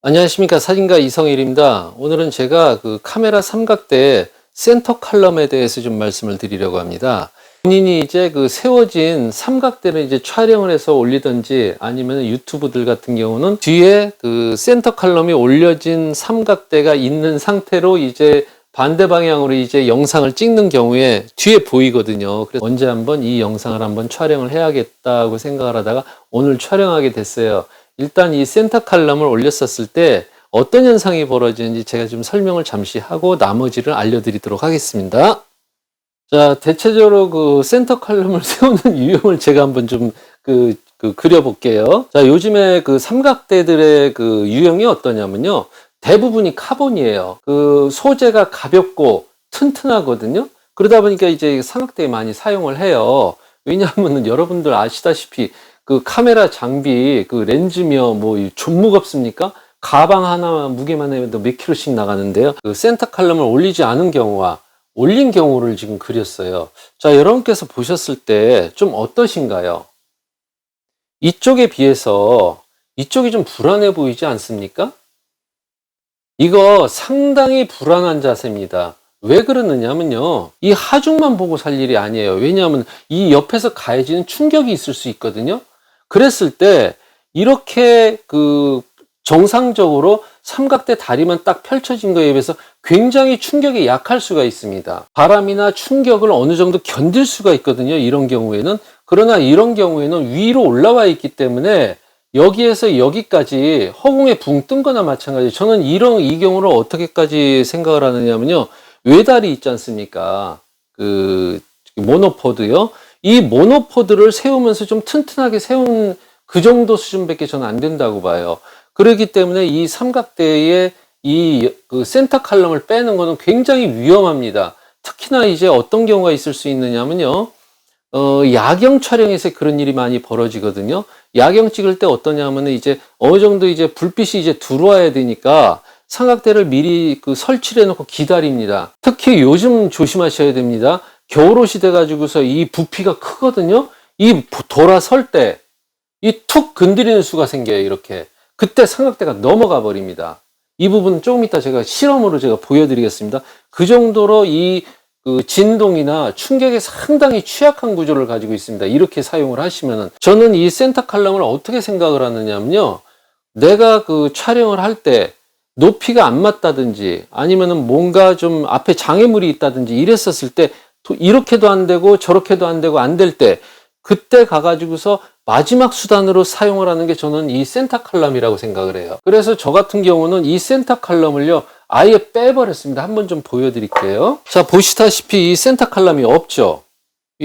안녕하십니까. 사진가 이성일입니다. 오늘은 제가 그 카메라 삼각대 센터 칼럼에 대해서 좀 말씀을 드리려고 합니다. 본인이 이제 그 세워진 삼각대를 이제 촬영을 해서 올리든지 아니면 유튜브들 같은 경우는 뒤에 그 센터 칼럼이 올려진 삼각대가 있는 상태로 이제 반대 방향으로 이제 영상을 찍는 경우에 뒤에 보이거든요. 그래서 언제 한번 이 영상을 한번 촬영을 해야겠다고 생각을 하다가 오늘 촬영하게 됐어요. 일단 이 센터 칼럼을 올렸었을 때 어떤 현상이 벌어지는지 제가 좀 설명을 잠시 하고 나머지를 알려드리도록 하겠습니다. 자, 대체적으로 그 센터 칼럼을 세우는 유형을 제가 한번 좀 그려볼게요. 자, 요즘에 그 삼각대들의 그 유형이 어떠냐면요. 대부분이 카본이에요. 그 소재가 가볍고 튼튼하거든요. 그러다 보니까 이제 삼각대에 많이 사용을 해요. 왜냐하면 여러분들 아시다시피 그 카메라 장비, 그 렌즈며 좀 무겁습니까? 가방 하나 무게만 해도 몇 킬로씩 나가는데요. 그 센터 칼럼을 올리지 않은 경우와 올린 경우를 지금 그렸어요. 자, 여러분께서 보셨을 때 좀 어떠신가요? 이쪽에 비해서 이쪽이 좀 불안해 보이지 않습니까? 이거 상당히 불안한 자세입니다. 왜 그러느냐면요. 이 하중만 보고 살 일이 아니에요. 왜냐하면 이 옆에서 가해지는 충격이 있을 수 있거든요. 그랬을 때 이렇게 그 정상적으로 삼각대 다리만 딱 펼쳐진 거에 비해서 굉장히 충격이 약할 수가 있습니다. 바람이나 충격을 어느 정도 견딜 수가 있거든요. 이런 경우에는. 그러나 이런 경우에는 위로 올라와 있기 때문에 여기에서 여기까지 허공에 붕 뜬 거나 마찬가지. 저는 이 경우를 어떻게까지 생각을 하느냐면요. 외다리 있지 않습니까? 그 모노포드요. 이 모노포드를 세우면서 좀 튼튼하게 세운 그 정도 수준밖에 저는 안 된다고 봐요. 그렇기 때문에 이 삼각대의 그 센터 칼럼을 빼는 거는 굉장히 위험합니다. 특히나 이제 어떤 경우가 있을 수 있느냐면요. 야경 촬영에서 그런 일이 많이 벌어지거든요. 야경 찍을 때 어떠냐면은 이제 어느 정도 이제 불빛이 이제 들어와야 되니까 삼각대를 미리 그 설치를 해놓고 기다립니다. 특히 요즘 조심하셔야 됩니다. 겨울옷이 돼가지고서 이 부피가 크거든요. 이 돌아설 때 이 툭 건드리는 수가 생겨요. 이렇게. 그때 삼각대가 넘어가 버립니다. 이 부분은 조금 이따 제가 실험으로 제가 보여드리겠습니다. 그 정도로 그 진동이나 충격에 상당히 취약한 구조를 가지고 있습니다. 이렇게 사용을 하시면은. 저는 이 센터 칼럼을 어떻게 생각을 하느냐면요. 내가 그 촬영을 할 때 높이가 안 맞다든지 아니면은 뭔가 좀 앞에 장애물이 있다든지 이랬었을 때 이렇게도 안 되고 저렇게도 안 되고 안 될 때 그때 가가지고서 마지막 수단으로 사용을 하는 게 저는 이 센터 칼럼이라고 생각을 해요. 그래서 저 같은 경우는 이 센터 칼럼을요 아예 빼버렸습니다. 한번 좀 보여드릴게요. 자, 보시다시피 이 센터 칼럼이 없죠.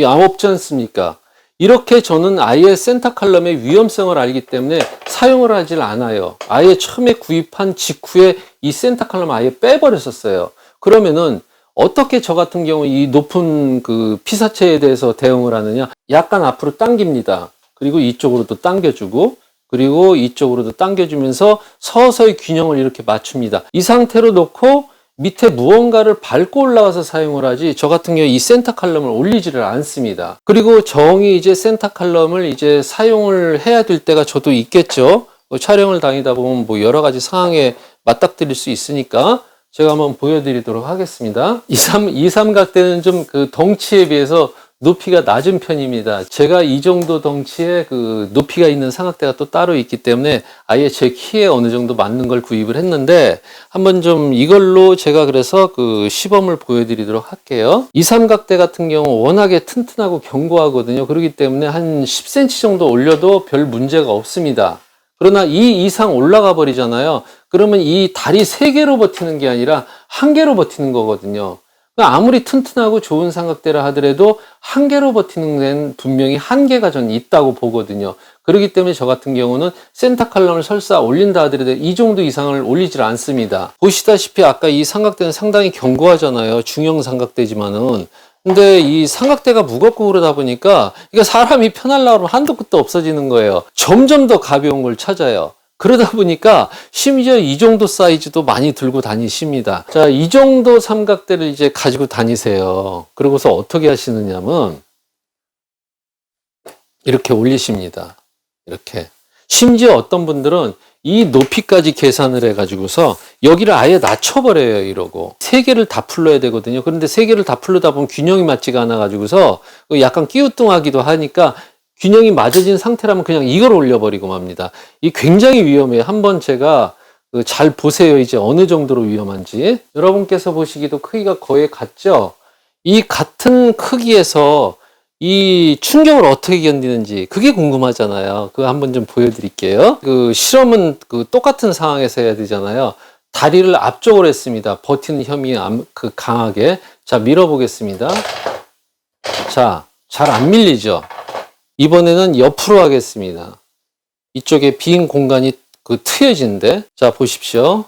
없지 않습니까? 이렇게 저는 아예 센터 칼럼의 위험성을 알기 때문에 사용을 하질 않아요. 아예 처음에 구입한 직후에 이 센터 칼럼 아예 빼버렸었어요. 그러면은 어떻게 저 같은 경우 이 높은 그 피사체에 대해서 대응을 하느냐? 약간 앞으로 당깁니다. 그리고 이쪽으로도 당겨주고 그리고 이쪽으로도 당겨주면서 서서히 균형을 이렇게 맞춥니다. 이 상태로 놓고 밑에 무언가를 밟고 올라가서 사용을 하지 저 같은 경우 이 센터 칼럼을 올리지를 않습니다. 그리고 정이 이제 센터 칼럼을 이제 사용을 해야 될 때가 저도 있겠죠. 촬영을 다니다 보면 여러 가지 상황에 맞닥뜨릴 수 있으니까 제가 한번 보여드리도록 하겠습니다. 이 삼각대는 좀 그 덩치에 비해서 높이가 낮은 편입니다. 제가 이 정도 덩치의 그 높이가 있는 삼각대가 또 따로 있기 때문에 아예 제 키에 어느 정도 맞는 걸 구입을 했는데 한번 좀 이걸로 제가 그래서 그 시범을 보여드리도록 할게요. 이 삼각대 같은 경우 워낙에 튼튼하고 견고하거든요. 그렇기 때문에 한 10cm 정도 올려도 별 문제가 없습니다. 그러나 이 이상 올라가 버리잖아요. 그러면 이 다리 3개로 버티는 게 아니라 1개로 버티는 거거든요. 아무리 튼튼하고 좋은 삼각대라 하더라도 1개로 버티는 데는 분명히 한계가 전 있다고 보거든요. 그렇기 때문에 저 같은 경우는 센터 칼럼을 설사 올린다 하더라도 이 정도 이상을 올리질 않습니다. 보시다시피 아까 이 삼각대는 상당히 견고하잖아요. 중형 삼각대지만은. 근데 이 삼각대가 무겁고 그러다 보니까 이게 사람이 편하려고 하면 한도 끝도 없어지는 거예요. 점점 더 가벼운 걸 찾아요. 그러다 보니까 심지어 이 정도 사이즈도 많이 들고 다니십니다. 자, 이 정도 삼각대를 이제 가지고 다니세요. 그러고서 어떻게 하시느냐면 이렇게 올리십니다. 이렇게. 심지어 어떤 분들은 이 높이까지 계산을 해가지고서 여기를 아예 낮춰버려요. 이러고 세 개를 다 풀러야 되거든요. 그런데 세 개를 다 풀러다 보면 균형이 맞지가 않아가지고서 약간 끼우뚱하기도 하니까 균형이 맞아진 상태라면 그냥 이걸 올려버리고 맙니다. 이 굉장히 위험해요. 한번 제가 잘 보세요. 이제 어느 정도로 위험한지. 여러분께서 보시기도 크기가 거의 같죠? 이 같은 크기에서 이 충격을 어떻게 견디는지 그게 궁금하잖아요. 그거 한번 좀 보여드릴게요. 그 실험은 그 똑같은 상황에서 해야 되잖아요. 다리를 앞쪽으로 했습니다. 버티는 힘이 강하게. 자, 밀어보겠습니다. 자, 잘 안 밀리죠? 이번에는 옆으로 하겠습니다. 이쪽에 빈 공간이 트여진데. 자, 보십시오.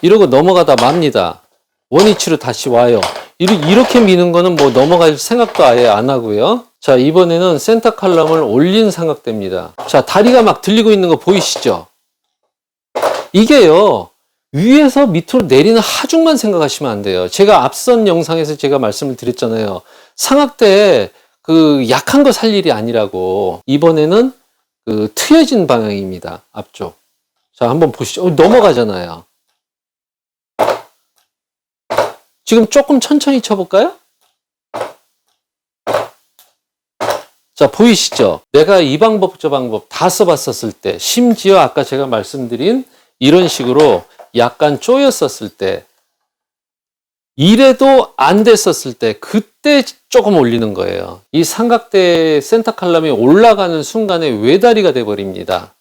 이러고 넘어가다 맙니다. 원위치로 다시 와요. 이렇게 미는 거는 뭐 넘어갈 생각도 아예 안 하고요. 자, 이번에는 센터 칼럼을 올린 삼각대입니다. 자, 다리가 막 들리고 있는 거 보이시죠? 이게요, 위에서 밑으로 내리는 하중만 생각하시면 안 돼요. 제가 앞선 영상에서 제가 말씀을 드렸잖아요. 삼각대에 약한 거 살 일이 아니라고. 이번에는 트여진 방향입니다. 앞쪽. 자, 한번 보시죠. 넘어가잖아요. 지금 조금 천천히 쳐볼까요? 자, 보이시죠? 내가 이 방법, 저 방법 다 써봤었을 때, 심지어 아까 제가 말씀드린 이런 식으로 약간 쪼였었을 때, 이래도 안 됐었을 때, 그때 조금 올리는 거예요. 이 삼각대 센터 칼럼이 올라가는 순간에 외다리가 돼버립니다.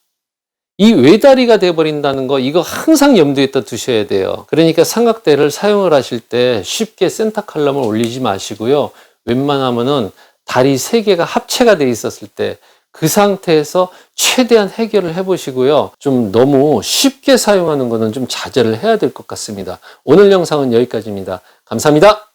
이 외다리가 돼버린다는 거, 이거 항상 염두에다 두셔야 돼요. 그러니까 삼각대를 사용을 하실 때 쉽게 센터 칼럼을 올리지 마시고요. 웬만하면은 다리 세 개가 합체가 돼 있었을 때 그 상태에서 최대한 해결을 해보시고요. 좀 너무 쉽게 사용하는 거는 좀 자제를 해야 될 것 같습니다. 오늘 영상은 여기까지입니다. 감사합니다.